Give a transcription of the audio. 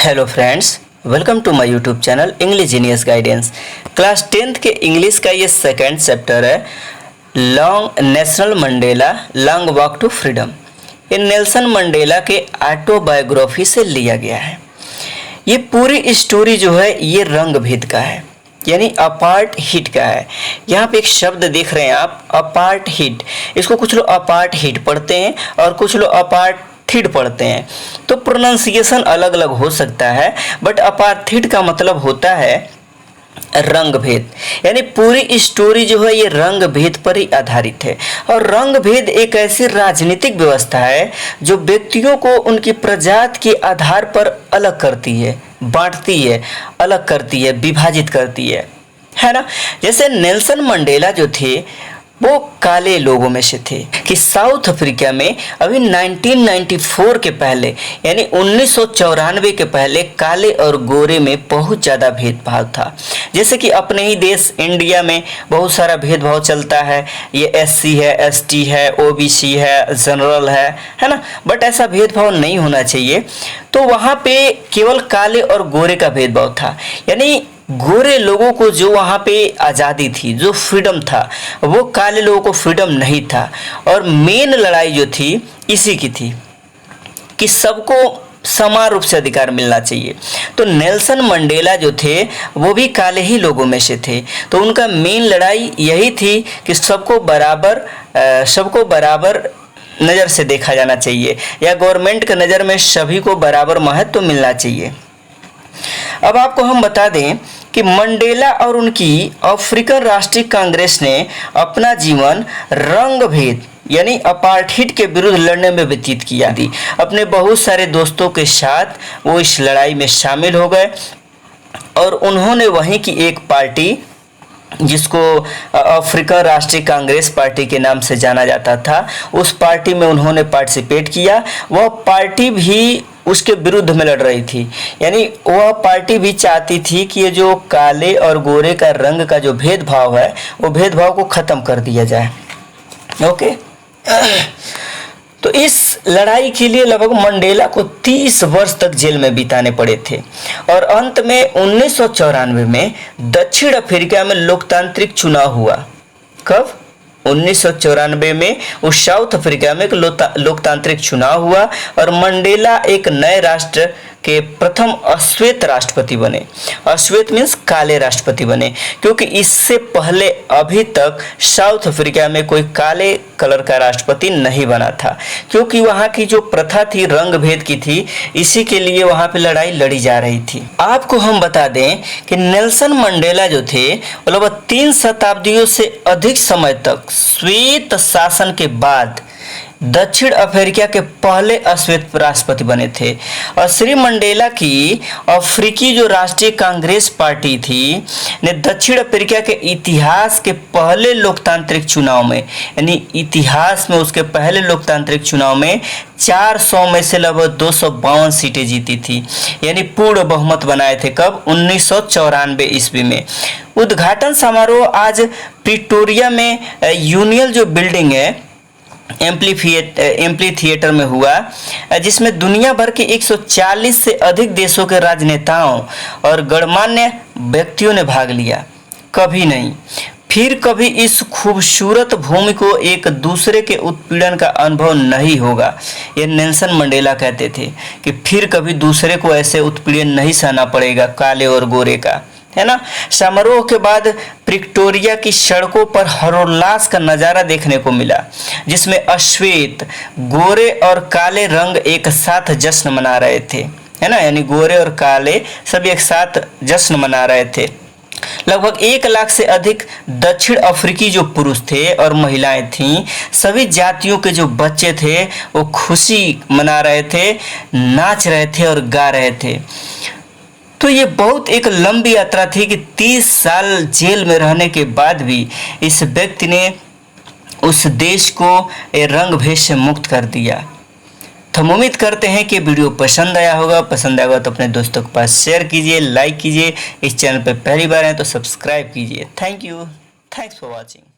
Hello friends, welcome to my YouTube channel English genius guidance. Class 10th के English का ये second chapter है long national Mandela long walk to freedom. ये Nelson Mandela के autobiography से लिया गया है। ये पूरी स्टोरी जो है ये रंग भेद का है, यानी अपार्ट हिट का है। यहाँ पे एक शब्द देख रहे हैं आप, अपार्ट हिट। इसको कुछ लोग अपार्ट हिट पढ़ते हैं और कुछ लोग अपार्ट थिड पढ़ते हैं, तो प्रोनाउंसिएशन अलग अलग हो सकता है, बट अपार्थिड का मतलब होता है रंग भेद। यानी पूरी स्टोरी जो है ये रंग भेद पर ही आधारित है। और रंग भेद एक ऐसी राजनीतिक व्यवस्था है जो व्यक्तियों को उनकी प्रजाति के आधार पर अलग करती है, बांटती है, अलग करती है, विभाजित करती है ना। जैसे नेल्सन मंडेला जो थे वो काले लोगों में से थे कि साउथ अफ्रीका में अभी 1994 के पहले यानी 1994 के पहले काले और गोरे में बहुत ज़्यादा भेदभाव था। जैसे कि अपने ही देश इंडिया में बहुत सारा भेदभाव चलता है, ये SC है, ST है, OBC है, जनरल है ना। बट ऐसा भेदभाव नहीं होना चाहिए। तो वहाँ पे केवल काले और गोरे का भेदभाव था, यानी गोरे लोगों को जो वहाँ पे आज़ादी थी, जो फ्रीडम था, वो काले लोगों को फ्रीडम नहीं था। और मेन लड़ाई जो थी इसी की थी कि सबको समान रूप से अधिकार मिलना चाहिए। तो नेल्सन मंडेला जो थे वो भी काले ही लोगों में से थे, तो उनका मेन लड़ाई यही थी कि सबको बराबर नज़र से देखा जाना चाहिए, या गवर्नमेंट के नज़र में सभी को बराबर महत्व मिलना चाहिए। अब आपको हम बता दें कि मंडेला और उनकी अफ्रीकन राष्ट्रीय कांग्रेस ने अपना जीवन रंग भेद यानी अपार्टहिड के विरुद्ध लड़ने में व्यतीत किया थी। अपने बहुत सारे दोस्तों के साथ वो इस लड़ाई में शामिल हो गए और उन्होंने वहीं की एक पार्टी जिसको अफ्रीकन राष्ट्रीय कांग्रेस पार्टी के नाम से जाना जाता था, उस पार्टी में उन्होंने पार्टिसिपेट किया। वह पार्टी भी उसके विरुद्ध में लड़ रही थी, यानी वह पार्टी भी चाहती थी कि ये जो काले और गोरे का रंग का जो भेदभाव है वो भेदभाव को ख़त्म कर दिया जाए। ओके, तो इस लड़ाई के लिए लगभग मंडेला को 30 वर्ष तक जेल में बिताने पड़े थे और अंत में 1994 में दक्षिण अफ्रीका में लोकतांत्रिक चुनाव हुआ। कब? 1994 में उस साउथ अफ्रीका में एक लोकतांत्रिक चुनाव हुआ और मंडेला एक नए राष्ट्र के प्रथम अश्वेत राष्ट्रपति बने। अश्वेत मीन्स काले राष्ट्रपति बने, क्योंकि इससे पहले अभी तक साउथ अफ्रीका में कोई काले कलर का राष्ट्रपति नहीं बना था, क्योंकि वहाँ की जो प्रथा थी रंग भेद की थी, इसी के लिए वहाँ पे लड़ाई लड़ी जा रही थी। आपको हम बता दें कि नेल्सन मंडेला जो थे लगभग 3 शताब्दियों से अधिक समय तक श्वेत शासन के बाद दक्षिण अफ्रीका के पहले अश्वेत राष्ट्रपति बने थे। और श्री मंडेला की अफ्रीकी जो राष्ट्रीय कांग्रेस पार्टी थी ने दक्षिण अफ्रीका के इतिहास के पहले लोकतांत्रिक चुनाव में, यानी इतिहास में उसके पहले लोकतांत्रिक चुनाव में 400 में से लगभग 252 सीटें जीती थी, यानी पूर्ण बहुमत बनाए थे। कब? 1994 ईस्वी में। उद्घाटन समारोह आज प्रिटोरिया में यूनियन जो बिल्डिंग है एम्पली थिएटर में हुआ, जिसमें दुनिया भर के 140 से अधिक देशों के राजनेताओं और गणमान्य व्यक्तियों ने भाग लिया। कभी नहीं फिर कभी इस खूबसूरत भूमि को एक दूसरे के उत्पीड़न का अनुभव नहीं होगा। ये नेल्सन मंडेला कहते थे कि फिर कभी दूसरे को ऐसे उत्पीड़न नहीं सहना पड़ेगा काले और गोरे का, है ना। समारोह के बाद प्रिटोरिया की सड़कों पर हर्षोल्लास का नज़ारा देखने को मिला, जिसमें अश्वेत, गोरे और काले रंग एक साथ जश्न मना रहे थे, है ना, यानी गोरे और काले सभी एक साथ जश्न मना रहे थे। लगभग 1 लाख से अधिक दक्षिण अफ्रीकी जो पुरुष थे और महिलाएं थीं, सभी जातियों के जो बच्चे थे वो खुशी मना रहे थे, नाच रहे थे और गा रहे थे। तो ये बहुत एक लंबी यात्रा थी कि 30 साल जेल में रहने के बाद भी इस व्यक्ति ने उस देश को रंग भेद से मुक्त कर दिया। तो हम उम्मीद करते हैं कि वीडियो पसंद आया होगा। पसंद आएगा तो अपने दोस्तों के पास शेयर कीजिए, लाइक कीजिए। इस चैनल पर पहली बार हैं तो सब्सक्राइब कीजिए। Thank you, thanks for watching.